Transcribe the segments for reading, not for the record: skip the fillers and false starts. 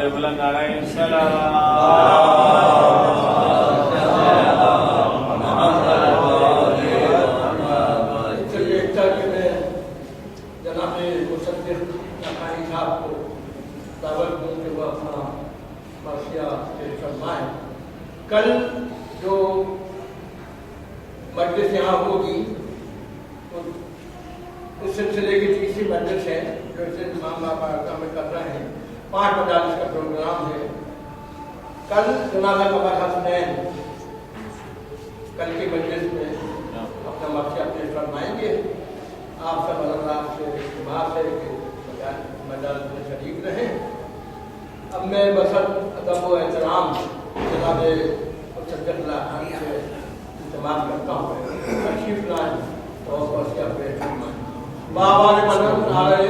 نے بولا نعرہ سلام کل جو مجلس یہاں ہوگی اس سلسلے کی تیسری مجلس ہے جو اسے امام بابا میں کر رہے ہیں. 5 مجالس کا پروگرام ہے. کل جناب قمر حسنین کل کی مجلس میں اپنا مرثیہ پیش فرمائیں گے. آپ سب اللہ سے اعتماد ہے کہ مجالس میں شریک رہیں. اب میں بسر ادب و احترام جناب صدق اللہ خان سے التماس کرتا ہوں تشریف لائیں اور مرثیہ پیش فرمائیں. بابا نے مدد نعرہ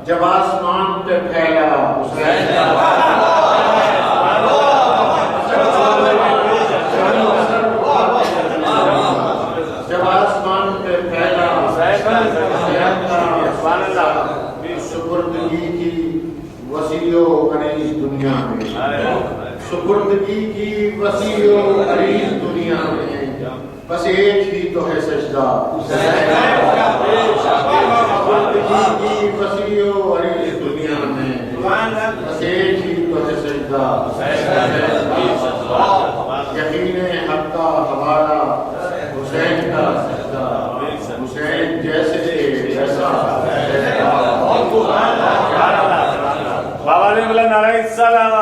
جب آسمان پہ پھیلا سپردگی کی وسیع و عریض دنیا میں سپردگی کی وسیع و عریض دنیا میں بس ایک ہی تو ہے سجدہ سپردگی کی وسیع و عریض دنیا میں بس ایک ہی تو ہے سجدہ یقین حق کا حوالہ حسین کا سجدہ حسین جیسے جیسا بابا نے بولا نعرہ سلام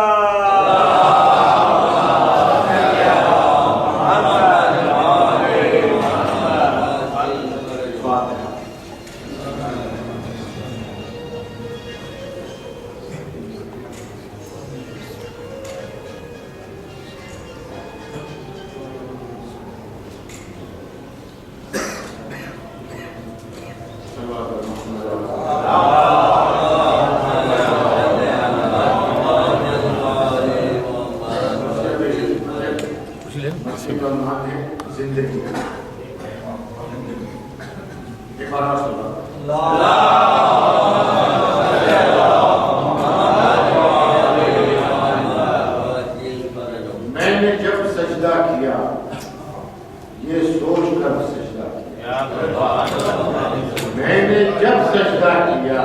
جب سجدہ کیا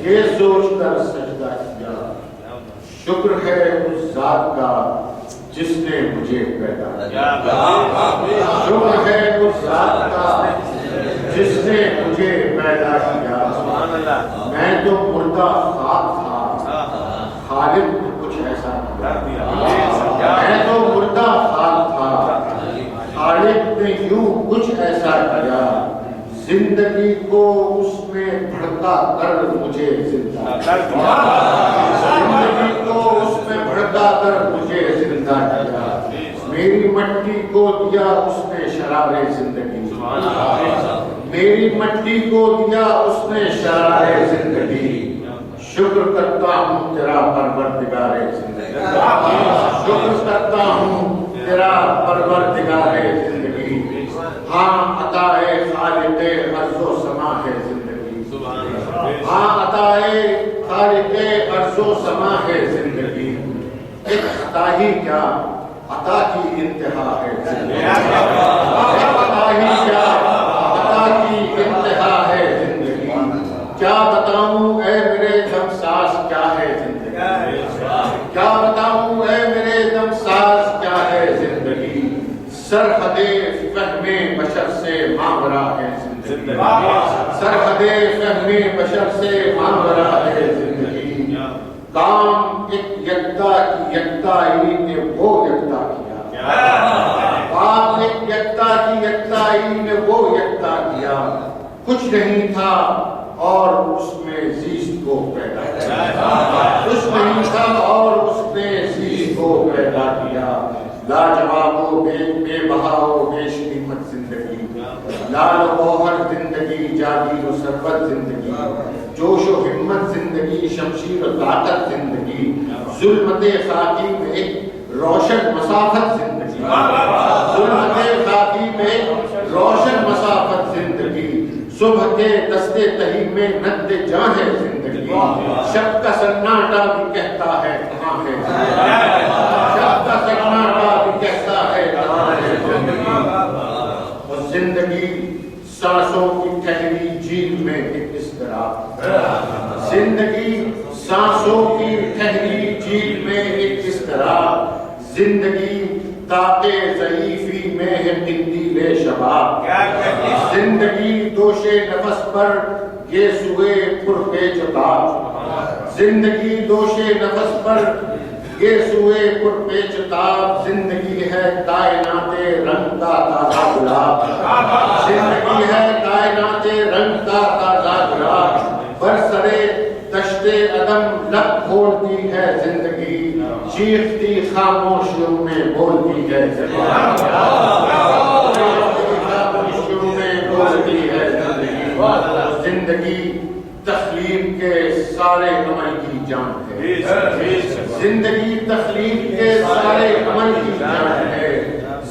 یہ سوچ کر سجدہ کیا شکر ہے اس ذات کا جس نے مجھے پیدا کیا شکر ہے اس ذات کا جس نے مجھے پیدا کیا میں تو مردہ خاک تھا خالق نے کچھ ایسا کیا میں تو مردہ خاک تھا خالق نے یوں کچھ ایسا کیا زندگی کو اس میں بھڑکا کر مجھے زندہ کیا زندگی کو اس میں بھڑکا کر مجھے زندہ کیا میری مٹی کو دیا اس نے شرار زندگی میری مٹی کو دیا اس نے شرار زندگی شکر کرتا ہوں تیرا پروردگار زندگی شکر کرتا ہوں تیرا پروردگار زندگی ہاں عطائے خالق ارض و سما ہے زندگی ہاں عطائے خالق ارض و سما ہے زندگی ایک عطا ہی کیا عطا کی انتہا ہے زندگی ایک عطا ہی کیا عطا کی انتہا ہے زندگی کیا بتاؤں اے میرے دم ساز کیا ہے زندگی کیا بتاؤں اے میرے دم ساز کیا ہے زندگی سرحد فہم بشر سے ماورا ہے زندگی سرحد فہم بشر سے ماورا ہے زندگی کام ایک یکتا کی یکتائی نے وہ یکتا کیا کام ایک یکتا کی یکتائی نے وہ یکتا کیا کچھ نہیں تھا اور اس میں زیست کو پیدا کیا کچھ نہیں تھا اور اس نے زیست کو پیدا کیا لاجواب و بے بہا و بے قیمت زندگی لال و گوہر زندگی جاگیر و ثروت زندگی جوش و ہمت زندگی شمشیر و طاقت زندگی ظلمت خاکی میں ایک روشن مسافت زندگی ظلمت خاکی میں روشن مسافت زندگی صبح کے دستے تہی میں ند جاں ہے زندگی شب کا سناٹا بھی کہتا ہے کہاں ہے شب کا سناٹا بھی کہتا ہے کہاں ہے اور زندگی سانسوں کی ٹھہری جھیل میں ایک اضطراب زندگی سانسوں کی ٹھہری جھیل میں ایک اضطراب زندگی طاقے ضعیفی میں ہے قندیل شباب زندگی دوش نفس پر یہ سوئے پر پیچ تاب زندگی دوش نفس پر یہ سوئے پر پیچ تاب زندگی ہے کائنات رنگ کا تازہ گلاب زندگی ہے کائنات رنگ کا تازہ گلاب برسرے دشت عدم لب کھولتی ہے زندگی چیختی خاموشیوں میں بولتی ہے خاموشیوں میں بولتی ہے زندگی تخلیق کے سارے عمل کی جان ہے زندگی تخلیق کے سارے عمل کی جان ہے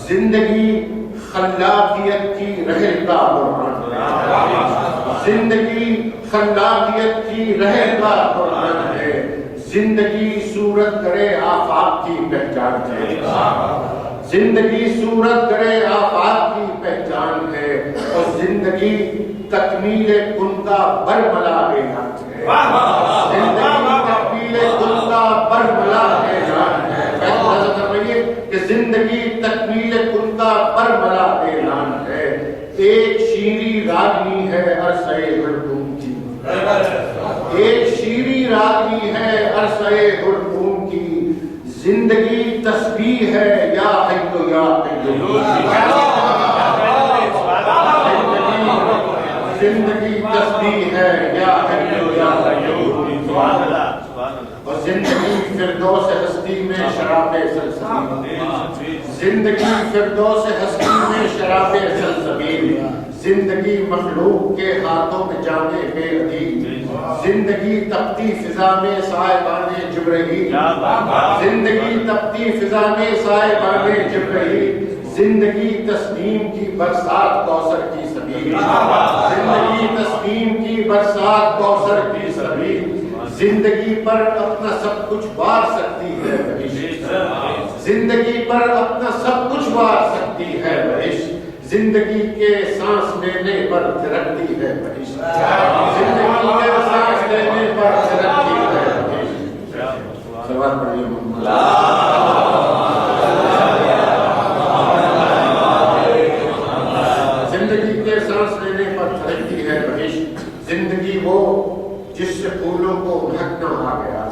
زندگی خلاقیت کی رحل کا قرآن ہے زندگی خلاقیت کی رحل کا قرآن ہے زندگی صورت کرے آفاق کی پہچان ہے زندگی صورت کرے آفاق کی پہچان ہے اور زندگی تکمیل کن کا برملا اعلان ہے زندگی تکمیل کن کا برملا اعلان ہے کہ زندگی تکمیل کن کا برملا اعلان ہے ایک شیریں راگنی ہے عرصہ ہردوم کی ایک شیریں راگنی ہے عرصہ ہردوم کی زندگی تسبیح ہے یا حی یا قیوم زندگی تسبیح ہے یا حی یا قیوم اور زندگی فردوس ہستی میں شراب سلسبیل زندگی فردوس ہستی میں شراب سلسبیل زندگی مخلوق کے ہاتھوں میں جامے بے ادیب زندگی تپتی فضا میں سائبان جبرائیل زندگی تپتی فضا میں سائبان جبرائیل زندگی تسنیم کی برسات کوثر کی سبیل زندگی تسنیم کی برسات کوثر کی سبیل زندگی پر اپنا سب کچھ وار سکتی ہے بہشت زندگی پر اپنا سب کچھ وار سکتی ہے بہشت زندگی کے سانس لینے پر ترقی ہے بہشت، زندگی کے سانس لینے پر ترقی ہے بہشت۔ سوال پڑھیے محمد۔ زندگی کے سانس لینے پر ترقی ہے بہشت، زندگی وہ جس سے پھولوں کو مہکنا آ گیا،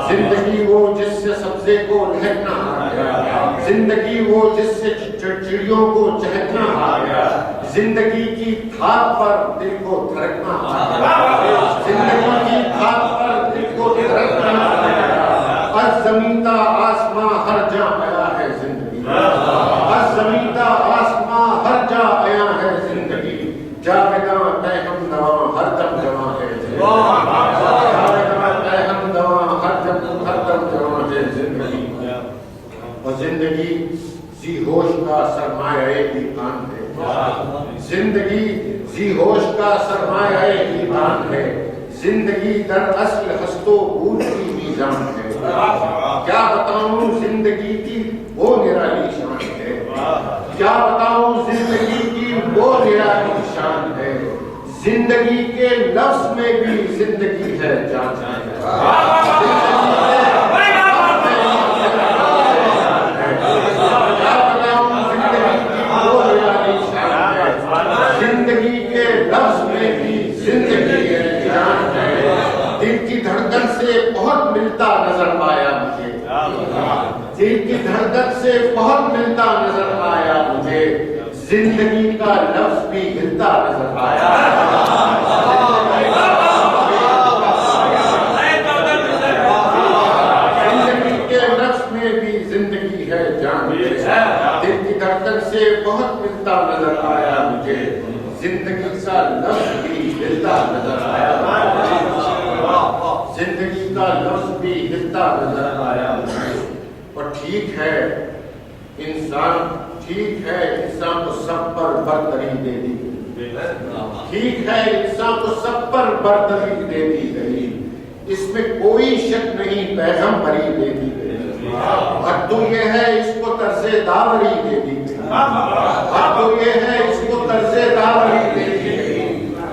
زندگی وہ جس سے سبزے کو لہکنا آ گیا، زندگی وہ جس سے چڑیوں کو چہکنا آ گیا، زندگی کی تھاک پر دل کو دھڑکنا آ گیا، زندگی کی تھاک پر دل کو دھڑکنا آ گیا۔ از زمین تا آسماں ہر جا آیا ہے زندگی، از زمین تا آسماں ہر جا آیا ہے زندگی، جاویداں تہ ہم نواں ہر دم جواں ہے زندگی، جاویداں تہ ہم نواں ہر دم جواں ہے زندگی۔ اور زندگی ذی ہوش کا سرمایہ ایمان ہے، زندگی ذی ہوش کا سرمایہ ایمان ہے، زندگی در اصل ہست و بود کی میزان ہے، کیا بتاؤں زندگی کی وہ نرالی شان ہے، کیا بتاؤں زندگی کی وہ نرالی شان ہے، زندگی کے لفظ میں بھی زندگی ہے جان ہے، زندگی کے لفظ میں بھی زندگی ہے جان ہے، دل کی دھڑکن سے بہت ملتا نظر آیا مجھے، دل کی دھڑکن سے بہت ملتا نظر آیا مجھے، زندگی کا لفظ بھی ہلتا نظر آیا، زندگی کے لفظ میں بھی زندگی ہے جان ہے، دل کی دھڑکن سے بہت ملتا نظر آیا مجھے، زندگی کا لفظ بھی ہلتا نظر آیا، زندگی کا لفظ بھی ہلتا نظر آیا مجھے۔ اور ٹھیک ہے انسان کو سب پر برتری دے دی گئی، ٹھیک ہے انسان کو سب پر برتری دے دی گئی، اس میں کوئی شک نہیں پیغمبری دے دی گئی، حد تو یہ ہے اس کو طرز داوری دے دی گئی، حد تو یہ ہے اس کو طرز داوری دے دی گئی،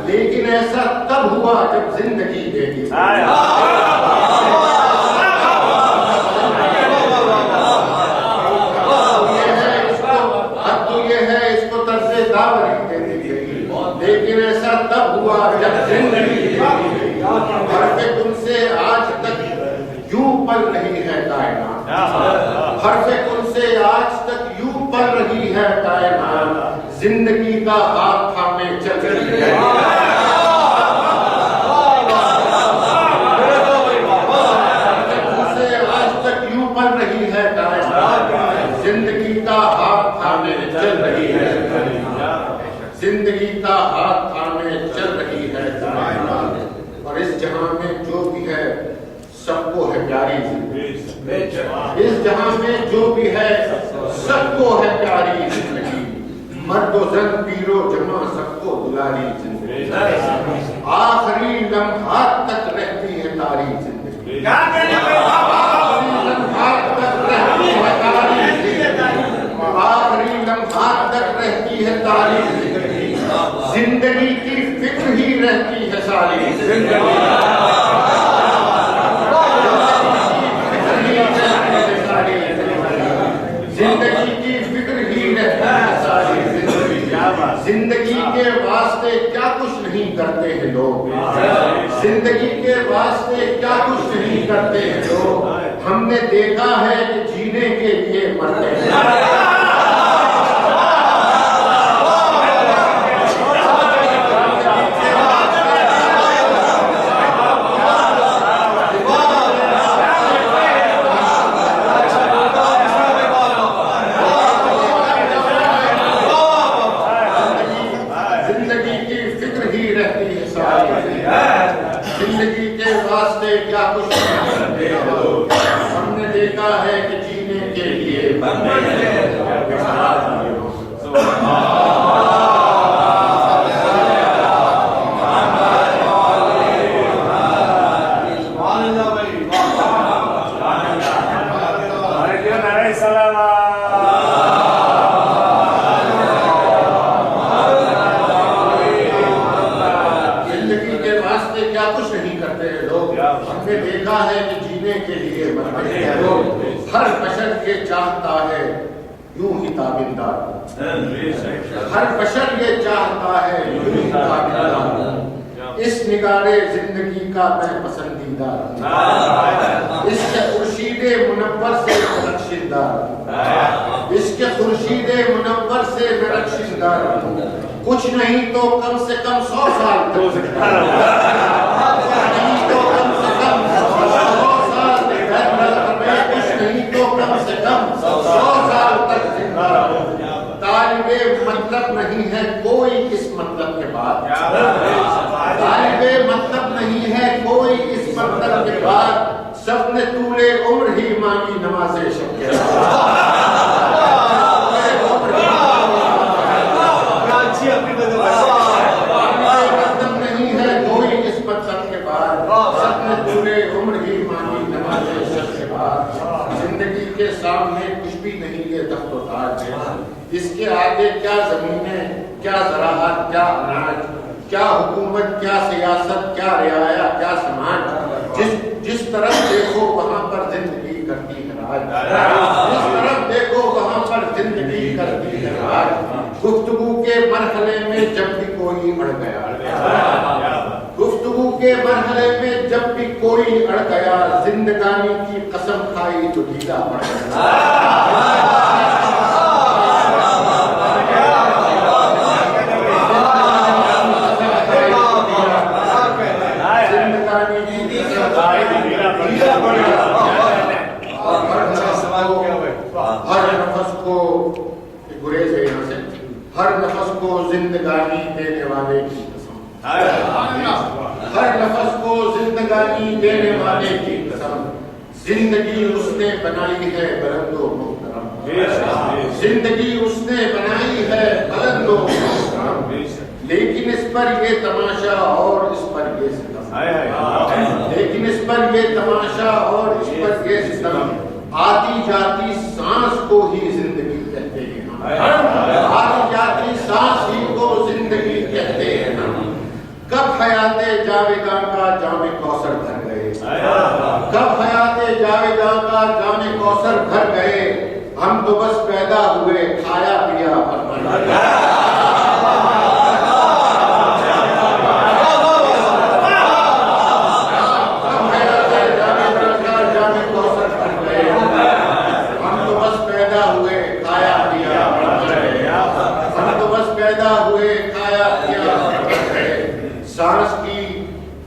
لیکن ایسا تب ہوا جب زندگی دے دی گئی، لیکن ایسا تب ہوا جب زندگی حرف کن سے آج تک یوں پل رہی ہے کائنات، حرف کن سے آج تک یوں پل رہی ہے کائنات، زندگی کا ہاتھ تھامے چل رہی ہے، حرف کن سے آج تک یوں پل رہی ہے کائنات، زندگی کا ہاتھ تھامے چل رہی ہے، زندگی کا ہاتھ تھامے چل رہی ہے کائنات، اور اس جہاں میں جو بھی ہے سب کو ہے پیاری زندگی، اس جہاں میں جو بھی ہے سب کو ہے پیاری زندگی، مرد و زن پیر و جمع سب کو دلاری زندگی، آخری لمحات تک رہتی ہے تاری زندگی، آخری لمحات تک رہتی ہے تاری زندگی، آخری لمحات تک رہتی ہے تاری زندگی، زندگی کی فکر ہی رہتی ہے ساری زندگی، زندگی کی فکر ہی رہتی ہے ساری زندگی، زندگی کے واسطے کیا کچھ نہیں کرتے ہیں لوگ، زندگی کے واسطے کیا کچھ نہیں کرتے ہیں لوگ، ہم نے دیکھا ہے کہ جینے کے لیے مرتے ہیں، زندگی کے واسطے کیا کچھ نہیں کرتے ہیں لوگ، ہم نے دیکھا ہے کہ جینے کے لیے مرتے ہیں، زندگی کے واسطے کیا کچھ نہیں کرتے ہیں لوگ. ہم نے دیکھا ہے کہ جینے کے لیے مرتے ہیں لوگ. ہر بشر یہ چاہتا ہے یوں ہی تابندار. ہر بشر یہ چاہتا ہے یوں ہی تابندار. اس نگارے زندگی کا میں پسندیدہ ہوں. اس کے خورشید منور سے میں رخشندہ ہوں. اس کے خورشید منور سے میں رخشندہ ہوں. کچھ نہیں تو کم سے کم 100 سال تک. کچھ نہیں تو کم سے کم 100 سال تک. کچھ نہیں تو کم سے کم 100 سال تک زندہ رہوں. طالب مطلب نہیں ہے کوئی اس مطلب کے بعد. طالب مطلب نہیں ہے کوئی اس مطلب کے بعد. سب نے طول عمر ہی مانگی نماز شب کے مطلب نہیں ہے کوئی اس مطلب کے بعد. سب نے طول عمر ہی مانگی نماز شب کے بعد. زندگی کے سامنے کچھ بھی نہیں یہ تخت و تاج ہے. اس کے آگے کیا زمینیں, کیا زراعت, کیا اناج, کیا حکومت, کیا سیاست, کیا رعایا, کیا سماج. جس طرف دیکھو وہاں پر زندگی کرتی ہے راج. جس طرف دیکھو وہاں پر زندگی کرتی ہے راج. گفتگو کے مرحلے میں جب بھی کوئی اڑ گیا, گفتگو کے مرحلے میں جب be کوئی اڑ گیا, زندگانی کی قسم کھائی تو ڈھیلا پڑ گیا. ہر نفس کو گریز ہے یہاں سے, ہر نفس کو زندگانی دینے والے کی قسم, ہر نفس کو زندگانی دینے والے کی قسم. زندگی اس نے بنائی ہے بلند و محترم, زندگی اس نے بنائی ہے بلند و محترم. لیکن اس پر یہ تماشا اور اس پر یہ ستم, لیکن اس پر یہ تماشا اور اس پر یہ ستم. آتی جاتی سانس کو ہی زندگی کہتے ہیں ہم, آتی جاتی سانس ہی کو زندگی کہتے ہیں ہم. کب حیات جاویداں کا جام کوثر بھر گئے, کب حیات جاویداں کا جام کوثر بھر گئے. ہم تو بس پیدا ہوئے, کھایا پیا اور مر گئے. سانس کی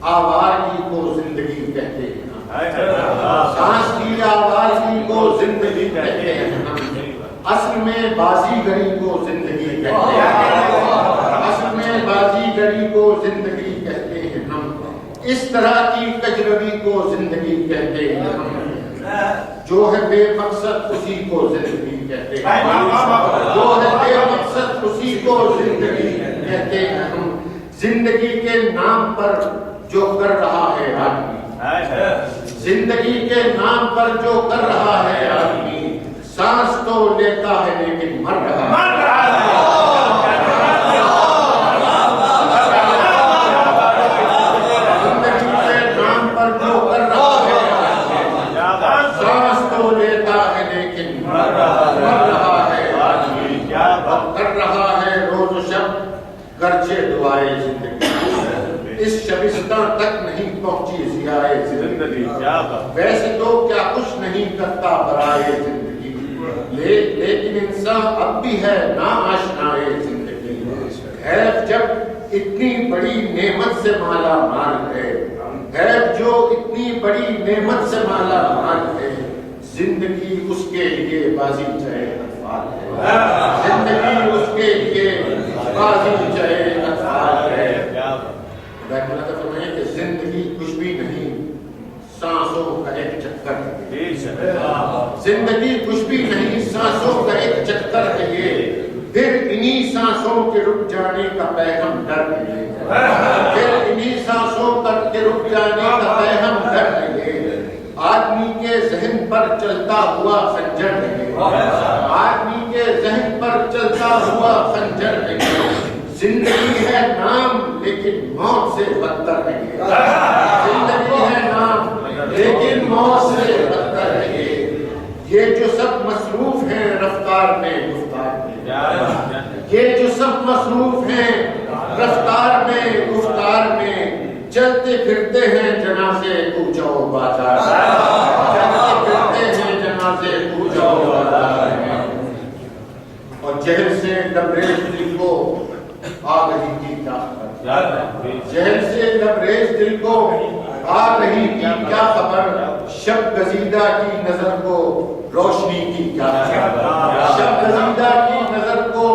آوارگی کو زندگی کہتے ہیں, سانس کی آوارگی کو زندگی کہتے ہیں. اصل میں بازیگری کو زندگی کہتے ہیں, اصل میں بازیگری کو زندگی کہتے ہیں ہم. اس طرح کی کجروی کو زندگی کہتے ہیں ہم. جو ہے بے مقصد اسی کو زندگی کہتے ہیں, جو ہے بے مقصد اسی کو زندگی کہتے ہیں ہم. زندگی کے نام پر جو کر رہا ہے آدمی, زندگی کے نام پر جو کر رہا ہے آدمی, سانس تو لیتا ہے لیکن مر رہا ہے. زندگی کے نام پر جو کر رہا ہے آدمی, سانس تو لیتا ہے لیکن مر رہا ہے آدمی. کر رہا ہے روز و شب گرچہ دعائے زندگی, اس شبستان تک نہیں پہنچی ضیائے زندگی. ویسے تو کیا کچھ نہیں کرتا برائے زندگی, لیکن انسان اب بھی ہے ناآشنائے زندگی. حیف جب اتنی بڑی نعمت سے مالا مال ہے, حیف جو اتنی بڑی نعمت سے مالا مال ہے. زندگی اس کے لیے بازی چاہے اطفال ہے, زندگی اس کے لیے بازی چاہے اطفال ہے. کہ زندگی کچھ بھی نہیں, سانسوں کا ایک چکر ہے. زندگی کچھ بھی نہیں, سانسوں کا ایک چکر ہے یہ. پھر انہی سانسوں کے رک جانے کا پیغمبر ہے یہ, پھر انہی سانسوں کے رک جانے کا پیغمبر ہے یہ. آدمی کے ذہن پر چلتا ہوا خنجر ہے, آدمی کے ذہن پر چلتا ہوا خنجر ہے. زندگی ہے نام لیکن موت سے بدتر ہے یہ، زندگی ہے نام لیکن موت سے بدتر ہے یہ جو سب مصروف ہیں رفتار میں گفتار میں، یہ جو سب مصروف ہیں رفتار میں گفتار میں، چلتے پھرتے ہیں جنازے کوچہ و بازار میں، چلتے پھرتے ہیں جنازے کوچہ و بازار میں، اور جہل سے لبریز دل کو آ رہی کی کیا خبر، جہل سے لبریز دل کو آ رہی کی کیا خبر، شب گزیدہ کی نظر کو روشنی کی کیا خبر، شب گزیدہ کی نظر کو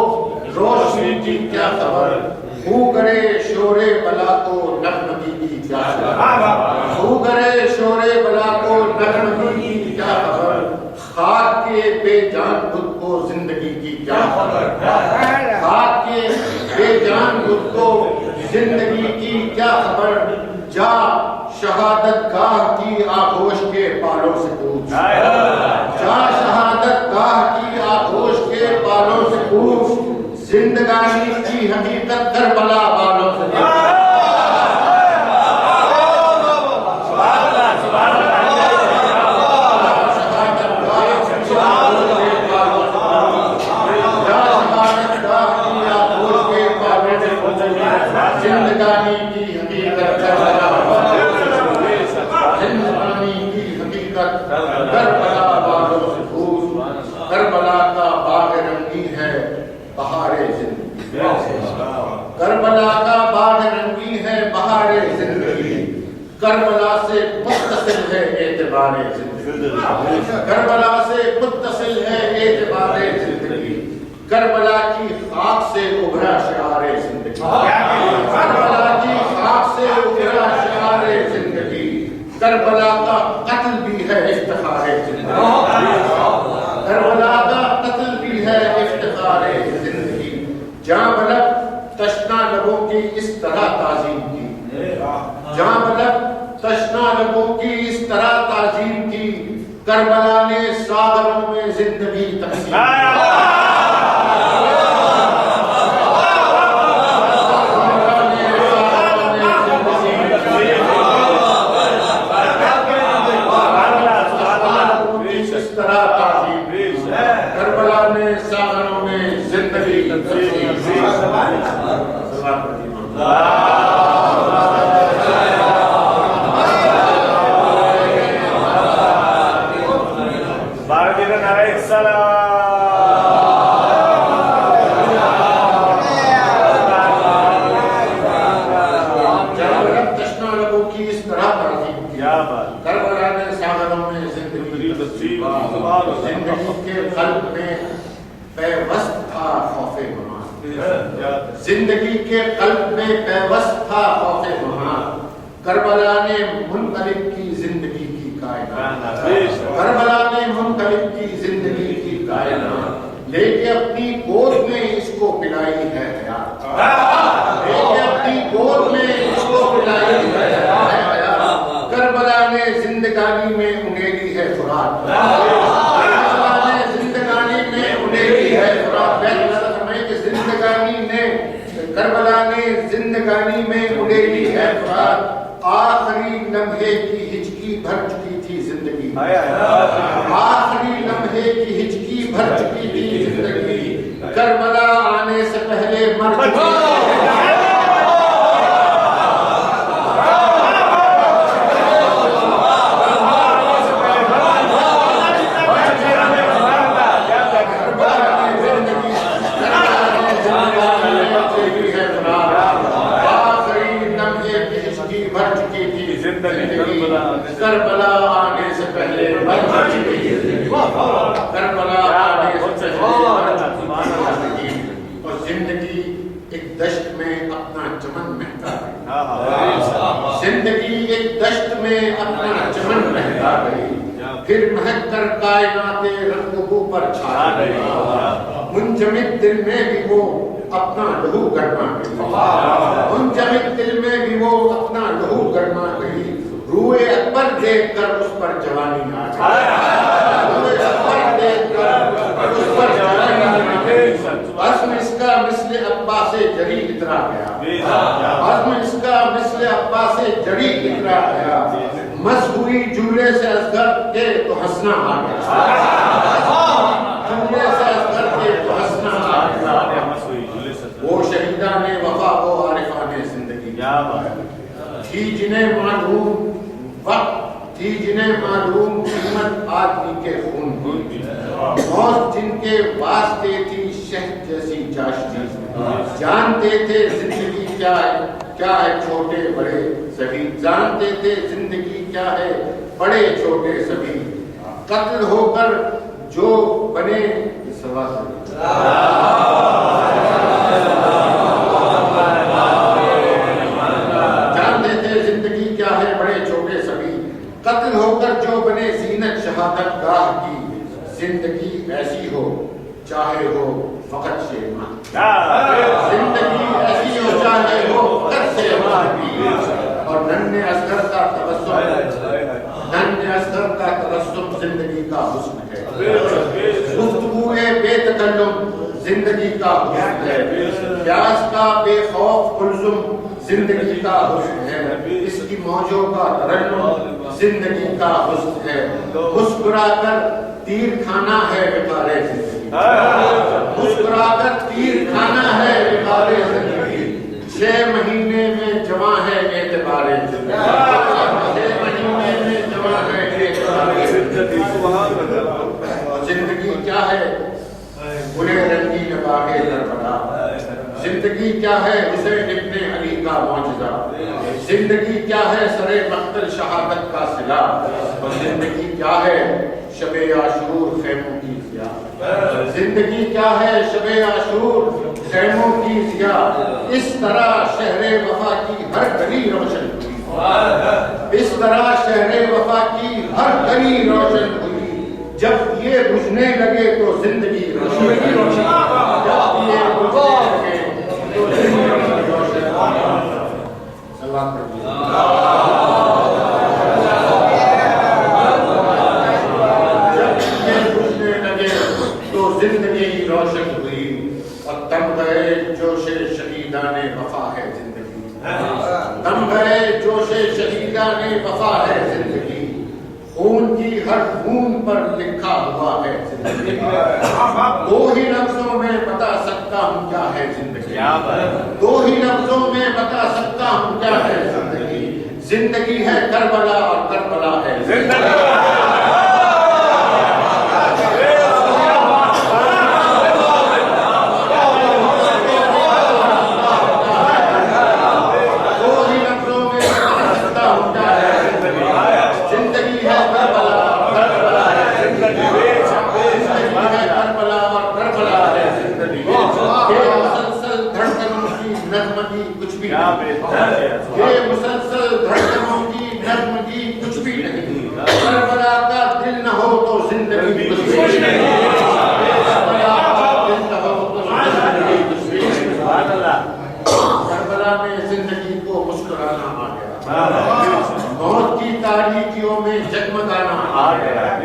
روشنی کی کیا خبر، ہو کرے شور بلا کو نغمگی کی کیا خبر، ہو کرے شور بلا کو نغمگی کی کیا خبر، خاک کے بے جان خود کو زندگی کی کیا خبر، خاک کے بے جان خود کو زندگی کی کیا خبر، جا شہادت گاہ کی آغوش کے پالوں سے پوچھ، جا شہادت گاہ کی آغوش کے پالوں سے پوچھ، زندگانی کی حقیقت کربلا والوں سے پوچھ، زندگانی کی حقیقت زندگانی کی حقیقت کربلا والوں سے پوچھ، کربلا کا باغ رنگی ہے بہار زندگی، کربلا کا باغ رنگی ہے بہار زندگی، کربلا سے متصل ہے اعتبار زندگی، کربلا سے متصل ہے اعتبار زندگی، کربلا کی خاک سے ابھرا شعار زندگی، کربلا کی خاک سے ابھرا شعار زندگی، کربلا کا قتل بھی ہے افتخار زندگی، کربلا کا قتل بھی ہے افتخار زندگی، جہاں بلب تشنا لبوں کی اس طرح تعظیم کی، جہاں بلب تشنا لبوں کی اس طرح تعظیم کی، کربلا نے ساغروں میں زندگی تقسیم کی، کربلا نے ساغروں میں زندگی تشنا لبوں کی اس طرح تعظیم کیا، کربلا نے ساغروں میں زندگی زندگی کے قلب میں پیوست تھا خوف ممات، زندگی کے قلب میں پیوست تھا خوف ممات، کربلا نے منقلب کی زندگی کی کائنات، کربلا نے منقلب کی زندگی کی کائنات، لے کے اپنی گود میں اس کو پلائی ہے حیات، لے کے اپنی گود میں اس کو پلائی ہے حیات، کربلا نے زندگانی میں انیلی ہے فرات، کربلا نے زندگانی میں انیلی ہے فرات، زندگانی نے کربلا نے زندگانی میں انیلی ہے فرات، آخری لمحے کی ہچکی بھر چکی تھی زندگی، آخری لمحے کی ہچکی بھر چکی تھی زندگی، کربلا آنے سے پہلے مر چکی تھی، کربلا آنے سے پہلے مر چکی تھی، کربلا آنے سے پہلے مر چکی تھی، اور زندگی ایک دشت میں اپنا چمن مہکا گئی، زندگی ایک دشت میں اپنا چمن مہکا گئی، پھر مہک کر کائنات رنگ بو پر چھا گئی، منجمد دل میں بھی وہ اپنا لہو گرما گئی، منجمد دل میں بھی وہ اپنا لہو گرما گئی، روئے اکبر دیکھ کر اس پر جوانی آ گئی، روئے اکبر دیکھ کر اس پر جوانی آ گئی، عزم اس کا مثل عباس جری اترا گیا، عزم اس کا مثل عباس جڑی نکلا گیا، مس ہوئی جولے سے اصغر کے تو ہنسنا آ گیا، جولے سے اصغر کے تو ہنسنا آ گیا، وہ شہیدان وفا وہ عارفان زندگی تھی جنہیں معلوم وقت، تھی جنہیں معلوم قیمت آدمی کے خون کی، موت جن کے واسطے تھی شہد جیسی چاشنی، جانتے تھے زندگی کیا ہے چھوٹے بڑے سبھی، جانتے تھے زندگی کیا ہے بڑے چھوٹے سبھی، قتل ہو کر جو بنے جانتے تھے زندگی کیا ہے بڑے چھوٹے سبھی، قتل ہو کر جو بنے زینت شہادت گاہ کی، زندگی ایسی ہو چاہے ہو فقط شیرمان، زندگی ایسی ہو چاہے ہو فقط شیرمان کی، اور ننھے اصغر کا تبسم، ننھے اصغر کا تبسم زندگی کا حسن ہے، گفتگو بے تکلم زندگی کا حسن ہے، پیاس کا بے خوف کلثم زندگی کا حسن ہے، اس کی موجوں کا ترنم زندگی کا حسن ہے، مسکرا کر تیر کھانا ہے وقار زندگی، مسکرا کر تیر کھانا ہے وقار زندگی، 6 مہینے میں جواں ہے اعتبار زندگی، 6 مہینے میں جواں ہے اعتبار زندگی، زندگی کیا ہے گلے رنگی نگاہ کربلا، زندگی کیا ہے حسین ابن علی کا معجزہ، زندگی کیا ہے سر مقتل شہادت کا صلہ، اور زندگی کیا ہے شب عاشور خیموں کی ضیاء، زندگی کیا ہے شب عاشور خیموں کی ضیاء، اس طرح شہر وفا کی ہر گلی روشن ہوئی، اس طرح شہر وفا کی ہر گلی روشن ہوئی، جب یہ بجھنے لگے تو زندگی روشن، جب یہ بجھنے لگے تو زندگی روشن، اللہ جب یہ بجھنے لگے تو زندگی روشن ہوئی، اور دم گئے جوش شہیدان وفا ہے زندگی، دم گئے جوش شہیدان وفا ہے زندگی، خون کی ہر خون پر لکھا ہوا ہے زندگی، دو ہی لفظوں میں بتا سکتا ہوں کیا ہے زندگی، دو ہی لفظوں میں بتا سکتا ہوں کیا ہے زندگی، زندگی ہے کربلا اور کربلا ہے زندگی، یہ مسلسل دھڑکنوں کی نظم کی کچھ بھی نہیں، کربلا کا دل نہ ہو تو زندگی کچھ بھی نہیں، کربلا کا دل نہ ہو تو زندگی کچھ بھی نہیں، کربلا میں زندگی کو مسکرانا آ گیا، موت کی تاریکیوں میں جگمگانا آ گیا،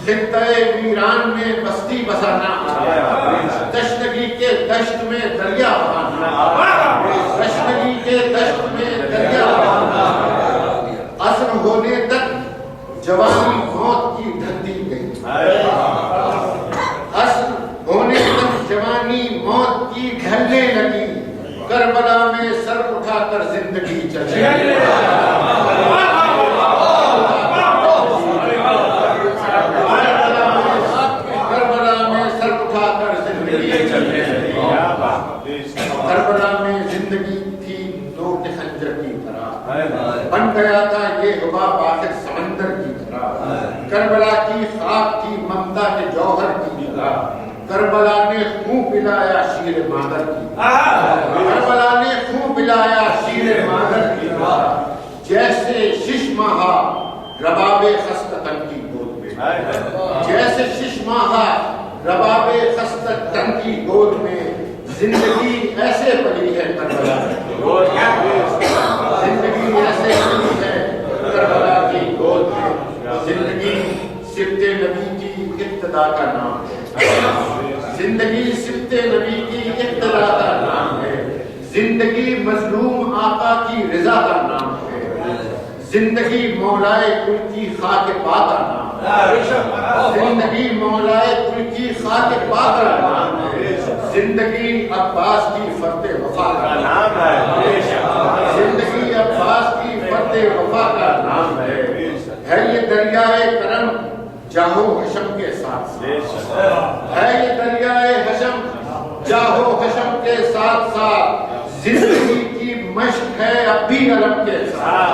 خطہ ویران میں بستی بسانا آ گیا، تشنگی کے دشت میں دریا بہانا آ گیا، تشنگی کے دشت میں دریا بہانا آ گیا، عزم ہونے تک جوانی موت کی ڈھلتی گئی، عزم ہونے تک جوانی موت کی ڈھلنے لگی، کربلا میں سر اٹھا کر زندگی چلی، کربلا میں زندگی تھی دو کے خنجر کی طرح، بن گیا تھا یہ حباب آخر سمندر کی طرح، کربلا کی خاک تھی ممتا کے جوہر کی طرح، کربلا نے خون پلایا شیر مادر کی، کربلا نے خون پلایا شیر مادر کی طرح، جیسے شش ماہا رباب خستتن کی گود میں، جیسے شش ماہا رباب خستتن کی گود میں، زندگی ایسے پلی ہے کربلا کی گود میں، زندگی ایسے پلی ہے کربلا کی گود میں، زندگی سبت نبی کی ابتدا کا نام ہے، زندگی سبت نبی کی ابتدا کا نام ہے، زندگی مظلوم آقا کی رضا کا نام ہے، زندگی مولائے کل کی خاک پا کا نام ہے، زندگی مولائے کل کی خاک پا کا نام ہے، زندگی عباس کی فرد وفا کا نام ہے، زندگی عباس کی فرد وفا کا نام ہے یہ دریائے کرم جاہو حشم کے ساتھ ہے یہ دریائے حشم جاہو حشم کے ساتھ ساتھ زندگی کی مشق ہے اب بھی علم کے ساتھ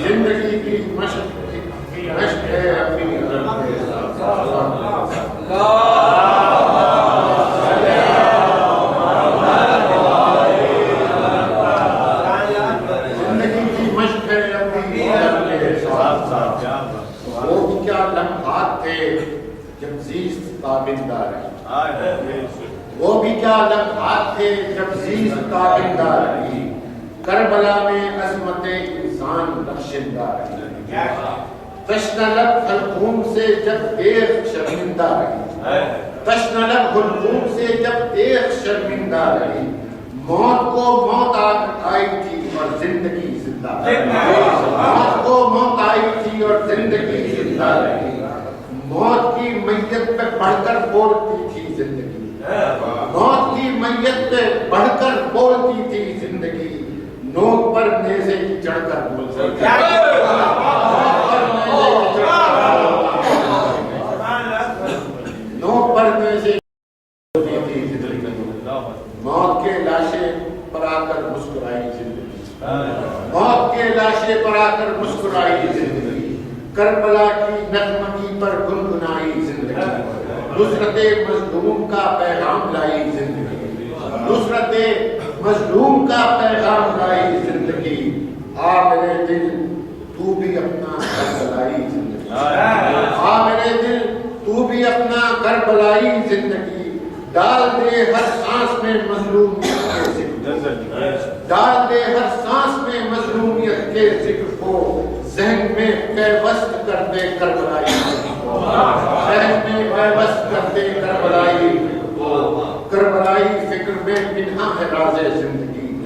زندگی کی مشق ہے اب بھی علم کے ساتھ جب زیست تابندہ رہی، وہ بھی کیا لمحات تھے جب زیست تابندہ رہی، کربلا میں عظمت انسان بخشندہ رہی، تشنہ لب حلقوم سے جب ایک شرمندہ رہی، تشنہ لب حلقوم سے جب ایک شرمندہ رہی، موت کو موت آئی تھی اور زندگی زندہ رہی، موت کو موت آئی تھی اور زندگی زندہ رہی، موت کی میت پہ بڑھ کر بولتی تھی زندگی، موت کی میت پہ بڑھ کر بولتی تھی زندگی، نوک پر نیزے کی چڑھ کر بولتی تھی، نوک پر نیزے کی بولتی تھی زندگی، موت کے لاشیں پر آ کر مسکرائی زندگی، موت کے لاشیں پر آ کر مسکرائی زندگی، کربلا کی نغمگی پر گنگنائی زندگی، نصرت مظلوم کا پیغام لائی زندگی، نصرت مظلوم کا پیغام لائی زندگی، آ میرے دل تو بھی اپنا کربلائی زندگی، آ میرے دل تو بھی اپنا کربلائی زندگی، ڈال دے ہر سانس میں مظلومیت کے ذکر، ڈال دے ہر سانس میں مظلومیت کے ذکر کو، ذہن میں پیوست کر دے کربلائی کو، ذہن میں پیوست کر دے کربلائی کو، کربلائی فکر میں پنہاں ہے راز زندگی،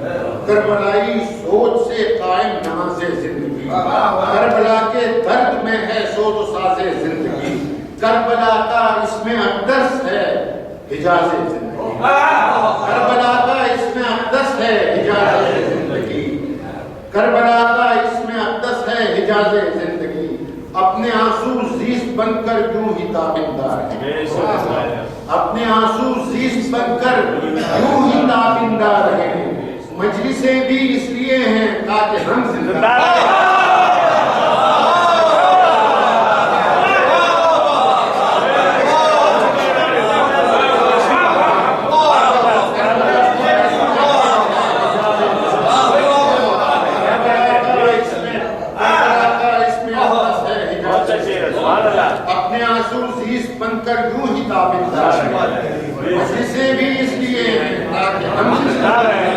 کربلائی سوچ سے قائم نماز زندگی، کربلا کے درد میں ہے سوز و ساز زندگی، کربلا کا اس میں اقدس ہے حجاز زندگی، کربلا کا اس میں اقدس ہے حجاز زندگی، کربلا کا اس میں اقدس ہے حجاز زندگی، اپنے آنسو زیست بن کر یوں ہی تابندہ رہے، اپنے آنسو زیست بن کر یوں ہی تابندہ رہے، مجلسیں بھی اس لیے ہیں تاکہ ہم زندہ رہیں، اپنے آنسو زیست بن کر یوں ہی تابندہ رہے، مجلسیں بھی اس لیے ہیں تاکہ ہم زندہ رہیں،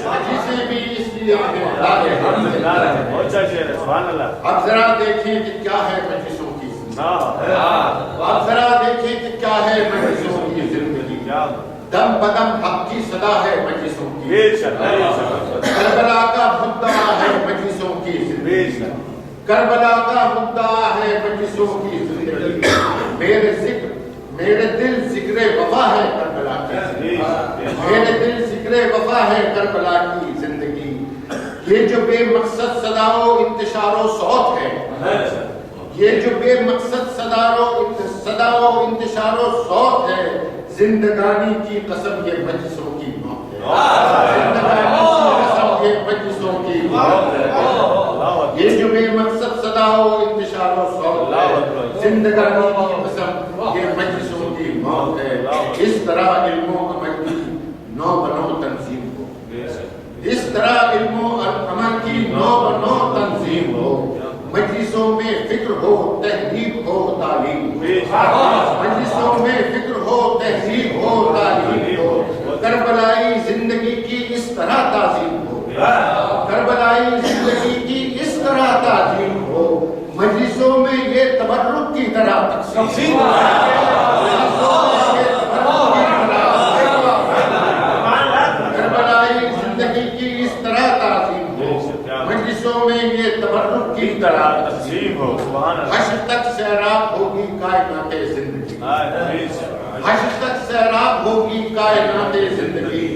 مجلسیں بھی اس لیے ہیں تاکہ ہم زندہ رہیں۔ اب ذرا دیکھیں کہ کیا ہے مجلسوں کی زندگی، اب ذرا دیکھیں کہ کیا ہے مجلسوں کی زندگی، دم بدم حق کی صدا ہے مجلسوں کی، کربلا کا مدعا ہے مجلسوں کی زندگی، کربلا کا مدعا ہے مجلسوں کی زندگی، میرے دل ذکر وفا ہے کربلا کی زندگی، میرے دل ذکر وفا ہے کربلا کی زندگی، یہ جو بے مقصد صدا و انتشار و صوت ہے، یہ جو بے مقصد صدا و انتشار و صوت ہے، زندگانی کی قسم یہ مجلسوں کی موت ہے، زندگانی کی قسم یہ مجلسوں کی موت ہے، یہ جو بے مقصد صدا و انتشار و صوت ہے، زندگانی کی قسم یہ مجلسوں کی موت ہے، اس طرح علم و عمل کی نو بنو تنظیم ہو، اس طرح علم و عمل کی نو بنو تنظیم ہو، مجلسوں میں فکر ہو تحریک ہو تعلیم ہو، مجلسوں میں فکر ہو تحریک ہو تعلیم ہو، کربلائی زندگی کی اس طرح تعظیم ہو، کربلائی زندگی کی اس طرح تعظیم ہو، مجلسوں میں یہ تبرک کی طرح تقسیم ہو، کی طرح تقسیم ہو سبحان اللہ حشر تک سیراب ہوگی کائنات زندگی حشر تک سیراب ہوگی کائنات زندگی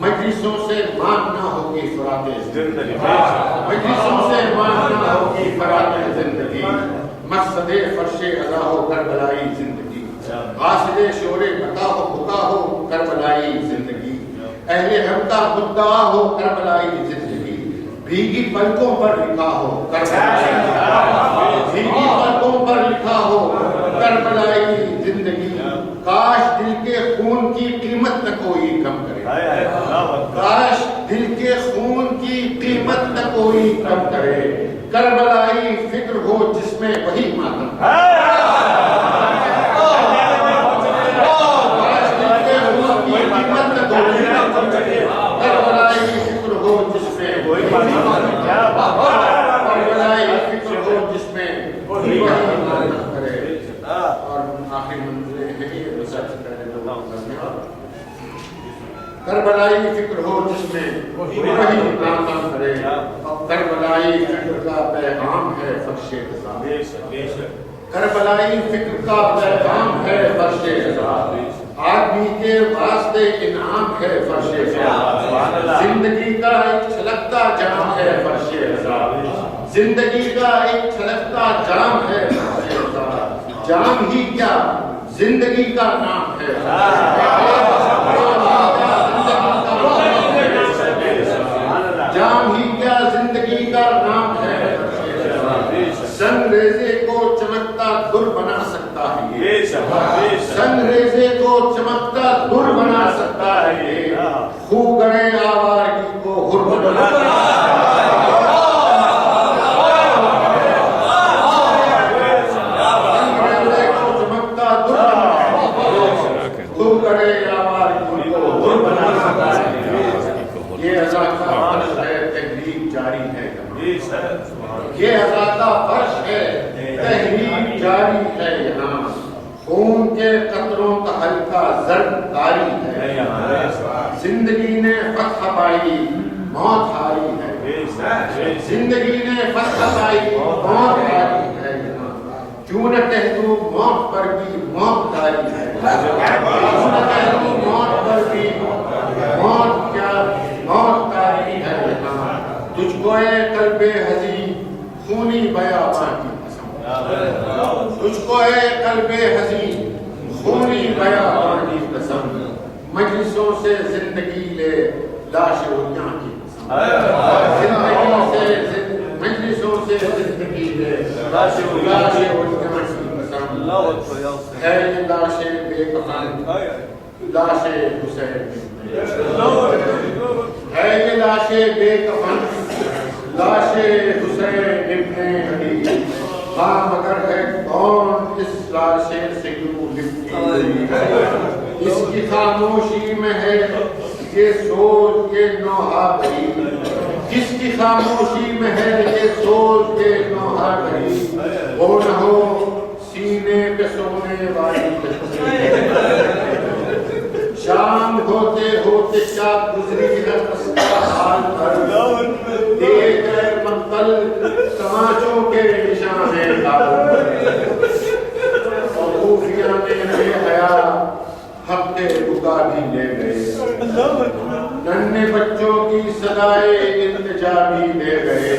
مجلسوں سے ماننا ہوگی فرات زندگی مجلسوں سے ماننا ہوگی فرات زندگی مقصد فرش ادا ہو کربلائی زندگی قاصد شور بتا ہو بکا ہو کربلائی زندگی اہل ہم کا مدعا ہو کربلائی زندگی بھیگی پلکوں پر لکھا ہو کربلائی بھیگی پلکوں پر لکھا ہو کربلائی زندگی کاش دل کے خون کی قیمت نہ کوئی کم کرے کاش دل کے خون کی قیمت نہ کوئی کم کرے کربلائی فکر ہو جس میں وہی ماتم کاش دل کے خون کی قیمت نہ کوئی کم کرے کربلائی فکر ہو جس میں وہی ماتم کربلائی فکر ہو جس میں وہی ماتم کرے اور آخر منزلیں ہیں یہ رسالت کرنے لوگوں کرنے کربلائی فکر ہو جس میں وہی ماتم کرے کربلائی فکر کا پیغام ہے فرش رضا کربلائی فکر کا پیغام ہے فرش رضا آدمی کے واسطے انعام ہے فرش رضا زندگی کا ایک چھلکتا جام ہے فرش رضا زندگی کا ایک چھلکتا جام ہے فرش رضا جام ہی کیا زندگی کا نام ہے جام ہی کیا زندگی کا نام ہے سنگریزے کو چمکتا در بنا سکتا ہے سنگریزے کو چمکتا در بنا سکتا ہے خو گڑے آوارگی کو ہر بنا سکتا ہے یہ عذاب کا فرش ہے تحریک جاری ہے یہ عذاب کا فرش ہے تحریک جاری ہے یہاں خون کے قطروں کا ہلکا زرد کاری ہے زندگی نے فتح پائی موت ہاری ہے زندگی نے فتح پائی موت ہاری ہے کیوں نہ کہہ دوں موت پر بھی موت داری ہے کیوں نہ کہہ دوں موت پر بھی موت کیا موت داری ہے یہاں تجھ کو اے قلب حزین خونی بیاباں کی قسم تجھ کو اے قلب حزین خونی بیاباں کی قسم مجلسوں سے زندگی لے لاش الیاں کی قسم مجلسوں سے زندگی لے لاش الیاں کی قسم ہے یہ لاش بے کفن لاش حسین ہے یہ لاش بے کفن لاش حسین ابن علی ہاں مگر ہے کون اس لاش سے کیوں لپٹی اس کی خاموشی میں ہے یہ سوچ کے نوحہ بھری کس کی خاموشی میں ہے یہ سوچ کے نوحہ بھری وہ نہ ہو سینے پہ سونے والی شام ہوتے ہوتے کیا گزری ہے حال پر دیکھ ہے مقتل تماچوں کے نشان ہے خوفیاں نے بے حیا ہفتے بکا بھی لے گئے ننھے بچوں کی صدائے التجا بھی لے گئے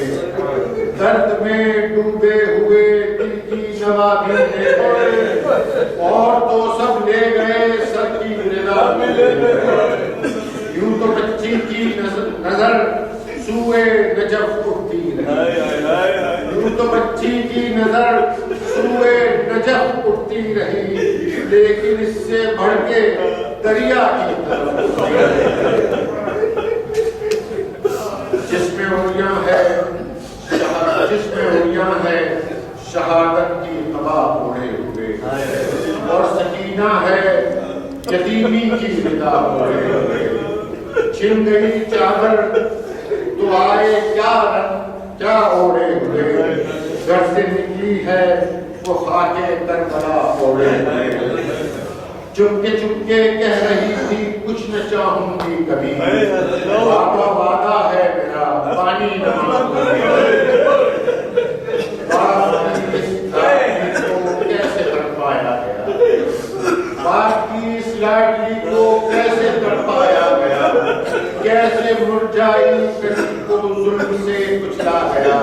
درد میں ڈوبے ہوئے دل کی نوا بھی لے گئے اور تو سب لے گئے سر کی رضا بھی لے گئے یوں تو بچی کی نظر سوئے نجف اٹھتی رہی یوں تو بچی کی نظر سوئے نجف اٹھتی رہی لیکن اس سے بڑھ کے دریا کی طرف جس میں اولیاء ہے شہادت کی قبا اوڑھے ہوئے اور سکینہ ہے یتیمی کی رضا اوڑھے ہوئے چھن گئی چادر تو آئے کیا رنگ کیا اوڑھے ہوئے گھر سے نکلی ہے وہ خاک کربلا اوڑھے ہوئے چپکے چپکے کہہ رہی تھی کچھ نہ چاہوں گی کبھی بابا وعدہ ہے میرا پانی نہ کیسے مرجائی کلی کو ظلم سے کچلا گیا،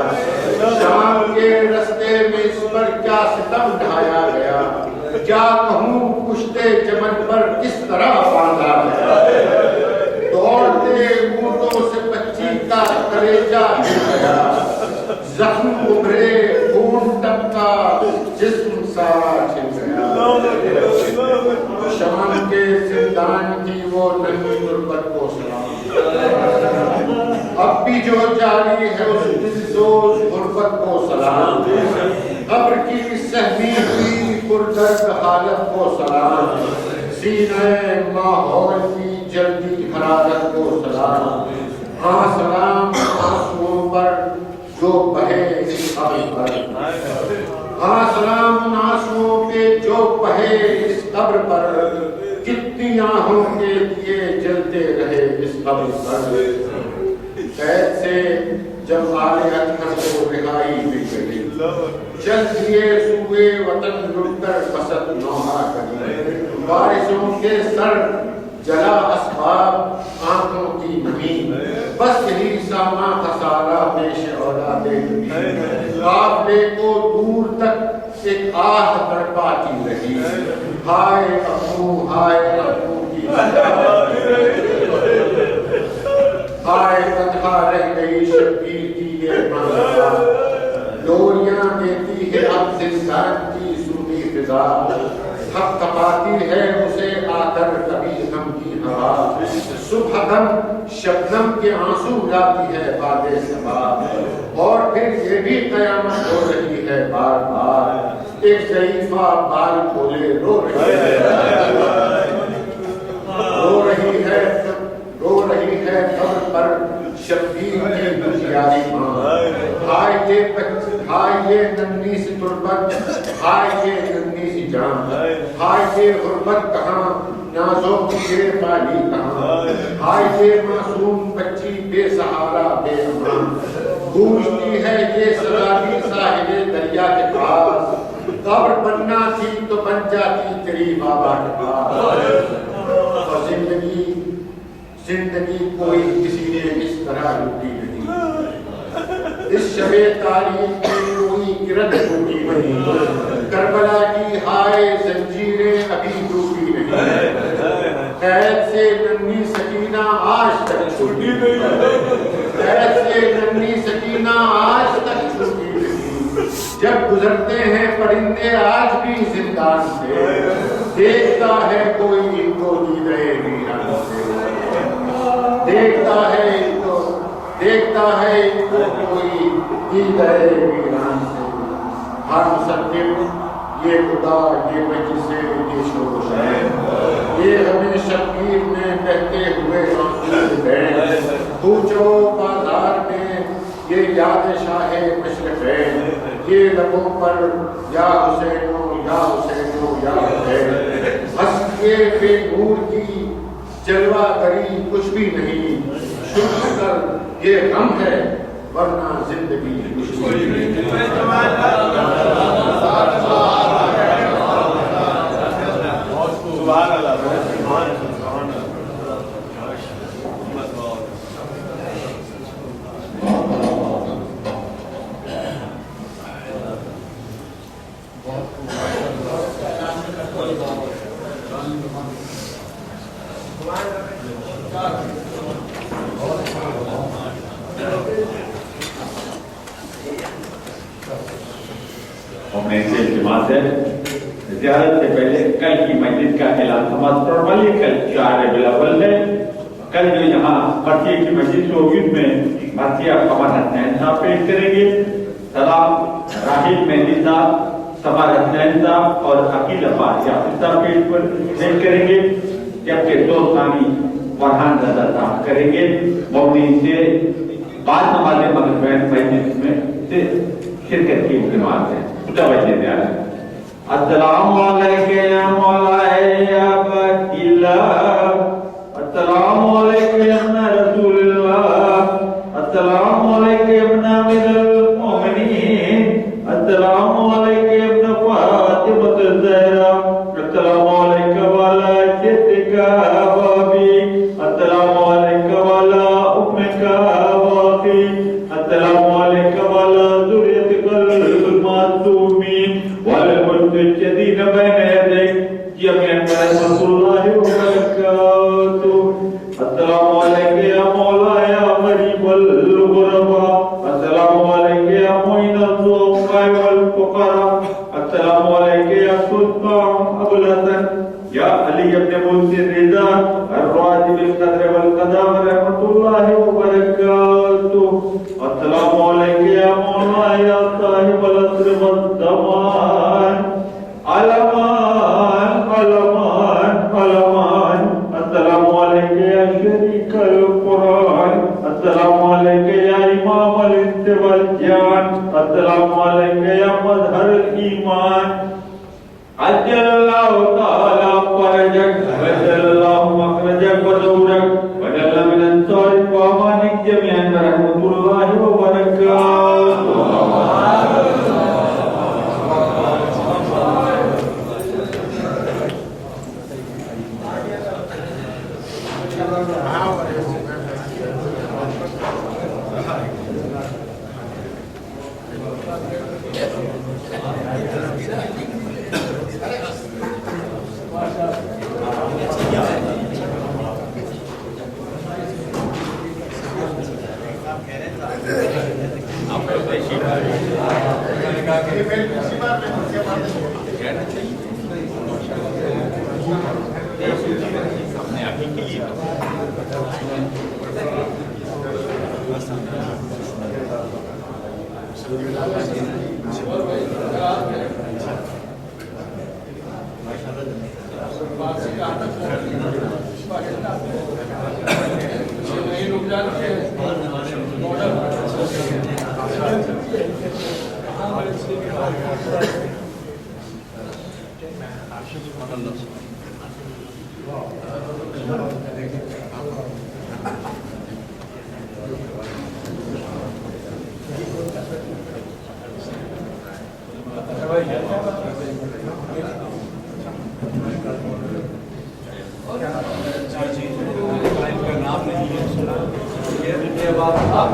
شام کے رستے میں اس پر کیا ستم ڈھایا گیا، کیا کہوں کشتے چمن پر کس طرح باندھا گیا، دوڑتے اونٹوں سے بچی کا کلیجہ گر گیا، زخم ابھرے خون ٹپکا جسم سارا چھل گیا، شام کے زندان کی وہ ننھی غربت کو سلام، اب بھی جو جاری ہے اس دلسوز غربت کو سلام، قبر کی سہمی ہوئی پردرد حالت کو سلام، سینہ ماحول کی جلدی حرارت کو سلام، ہاں سلام آنسوؤں پر جو بہے اس قبر پر، ہاں سلام ان آنسوؤں پہ جو بہے اس قبر پر، کتنی آہوں کے دیے جلتے رہے اس قبر پر، قید سے جب آل اطہر کو رہائی مل گئی، چل دیے سوئے وطن لٹ کر بسط نوحہ کری، وارثوں کے سر جلا اسباب آنکھوں کی نمی، بس یہی ساما خسارہ پیش اولاد نبی، قافلے کو دور تک ایک آہ تڑپاتی رہی، ہائے ابو کی ہائے تنہا رہ گئی شبیر کی یہ منظر، ڈوریاں دیتی ہے اب زندان کی سوتی فضا، تھپ تھپاتی ہے اسے آ کر کبھی غم کی ہوا، صبح دم شبنم کے آنسو لاتی ہے باد صبا، اور پھر یہ بھی قیامت ہو رہی ہے بار بار، ایک ضعیفہ بال کھولے رو رہی ہے قبر پر شبیر کی دشیاری ماں، ہائے یہ ننھی سی تربت، ہائے یہ ننھی سی جان، ہائے یہ غربت کہاں نازوں کی یہ بالی کہاں، ہائے یہ معصوم بچی بے سہارا بے امان، گونجتی ہے یہ سزا بھی ساحل دریا کے پاس، قبر بننا تھی تو بن جاتی تیری بابا کے پاس، اور زندگی کوئی کسی نے اس طرح لوٹی نہیں، اس شب تاریخ میں کوئی کرن ٹوٹی نہیں، کربلا کی ہائے زنجیریں ابھی ٹوٹی نہیں، قید سے ننھی سکینہ آج تک چھوٹی نہیں، قید سے ننھی سکینہ آج تک چھوٹی نہیں، جب گزرتے ہیں پرندے آج بھی زندان سے، دیکھتا ہے کوئی ان کو دیدے ویران سے، دیکھتا ہے ان کو کوئی دیدے ویران سے، ہر مصدق یہ خدا یہ مجلس یہ شوش ہے، یہ ہمیں شبیر میں بہتے ہوئے آنسو ہے، پوچھو بازار میں یہ یاد شاہ مشرق ہے، یہ لبوں پر یا حسینو یا حسینو یا حسین، ہنس کے بے نور کی جلوہ گری کچھ بھی نہیں، شکر کر یہ غم ہے ورنہ زندگی کچھ بھی نہیں۔ سبحان اللہ، زیارت سے پہلے کل کی مسجد کا اعلان سماعت پڑھوائیے، کل 4 ربیع الاول ہے، کل جو یہاں مرثیہ کی مسجد ہوگی اس میں مرثیہ قمر حسنین صاحب پیش کریں گے، سلام راحیل مہندی صاحب، سمر حسنین صاحب اور عقیل عباس یاسر صاحب پیش کریں گے، جبکہ دو ثانی فرحان رضا صاحب کریں گے، مبنی سے بعض نماز مغرب مسجد میں سے شرکت کی اہتمام ہے، متوجہ دیا ہے۔ السلام علیکم یا مولائی یا اللہ، السلام علیکم یا رسول اللہ، السلام علیکم یا امیر المومنین، السلام علیکم یا فاطمہ الزہرا، السلام علیکم والا جدک بابی، السلام علیکم السلام علیکم یا امام الانس والجان، السلام علیکم یا مظہر الایمان، عجل اللہ تعالی فرجک وجل اللہ مخرجک ودورک وجل من انصارک وامانک جميعا برحمت اللہ وبرکاتہ. آپ